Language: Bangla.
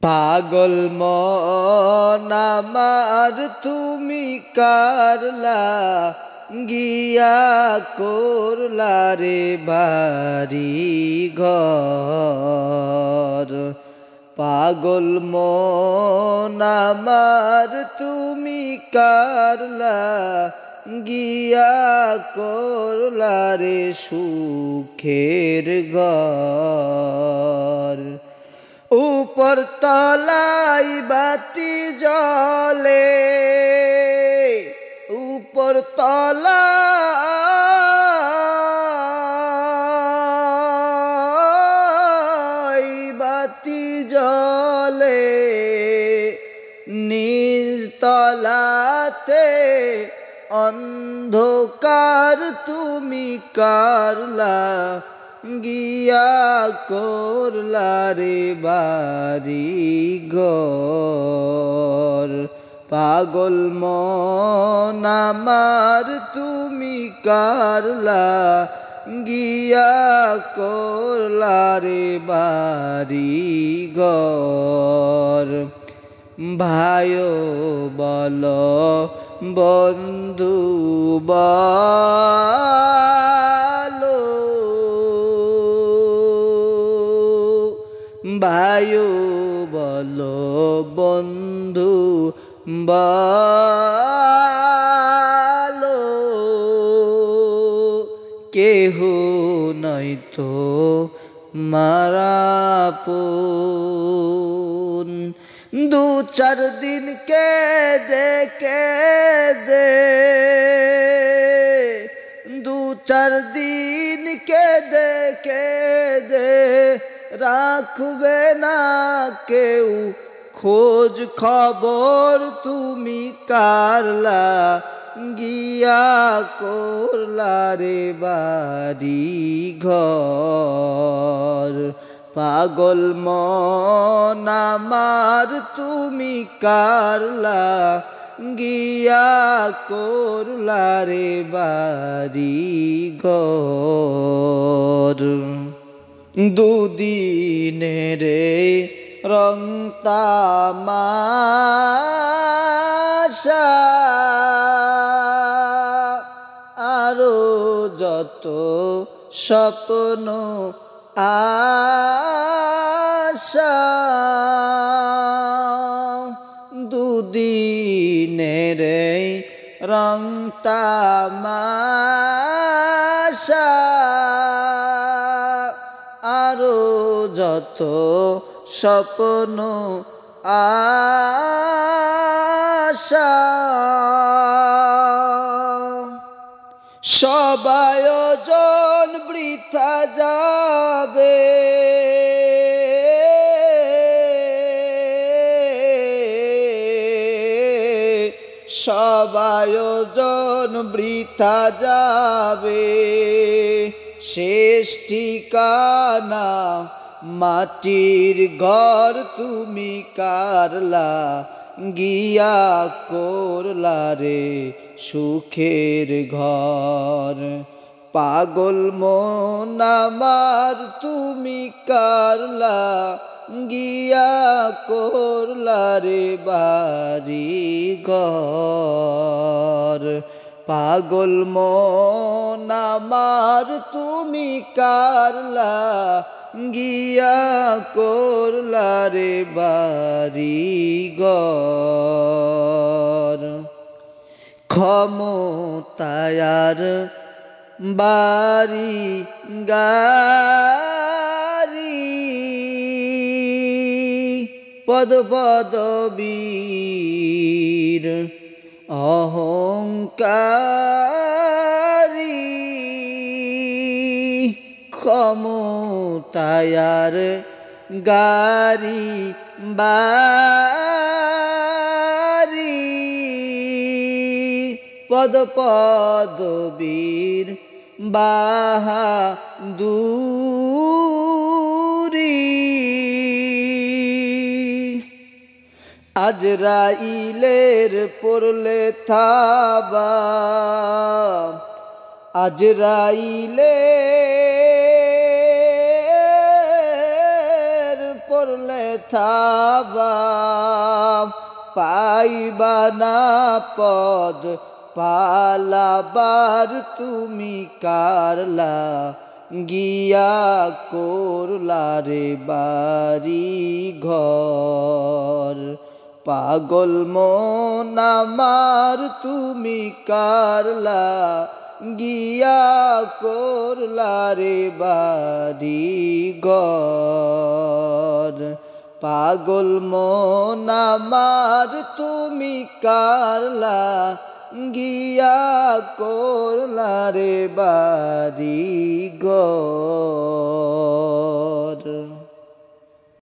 পাগল মন আমার তুমি কারলা গিয়া করলা রে বাড়ি ঘর। পাগল মন আমার তুমি কারলা গিয়া করলা রে সুখের ঘর। উপর তলাই বাতি জ্বলে, উপর তলাই বাতি জ্বলে, নিজ তলাতে অন্ধকার তুমি কারলা গিয়া করলা রে বাড়ি ঘর। পাগল মন আমার তুমি কারলা গিয়া করলা রে বাড়ি ঘর। ভাইও বলো বন্ধু বলো, ভাইও বলো বন্ধু বলো, কেহ নয়তো মারাপন। দু চার দিন কেঁদে কেঁদে, দু চার দিন কেঁদে কেঁদে রাখবে না কেউ খোঁজ খবর তুমি কারলা গিয়া করলা রে বাড়ি ঘর। পাগল মন আমার তুমি কারলা গিয়া করলা রে বাড়ি ঘর। দুদিনের রং তামাশা আরো যত স্বপ্ন আশা, দুদিনের রং তামাশা আরো যত স্বপ্ন আশা, সব আয়োজন বৃথা যাবে, সব আয়োজন বৃথা যাবে। শেষ ঠিকানা মাটির ঘর তুমি কারলা গিয়া করলা রে সুখের ঘর। পাগল মন আমার তুমি কারলা গিয়া করলা রে বাড়ি ঘর। পাগল মন আমার তুমি কারলা গিয়া করলা রে বাড়ি ঘর। ক্ষমতায়ার বাড়ি গাড়ি পদ পদবীর অহংকারী, ক্ষমতায়ার গাড়ি বাড়ি পদ পদবীর বাহাদুরি। আজরাইলের পড়লে থাবা, আজরাইলের পড়লে থাবা পাইবা না পদ পালাবার তুমি কারলা গিয়া করলা রে বাড়ি ঘর পাগল মন আমার তুমি কারলা গিয়া করলা রে বাড়ি ঘর পাগল মন আমার তুমি কারলা গিয়া করলা রে বাড়ি ঘর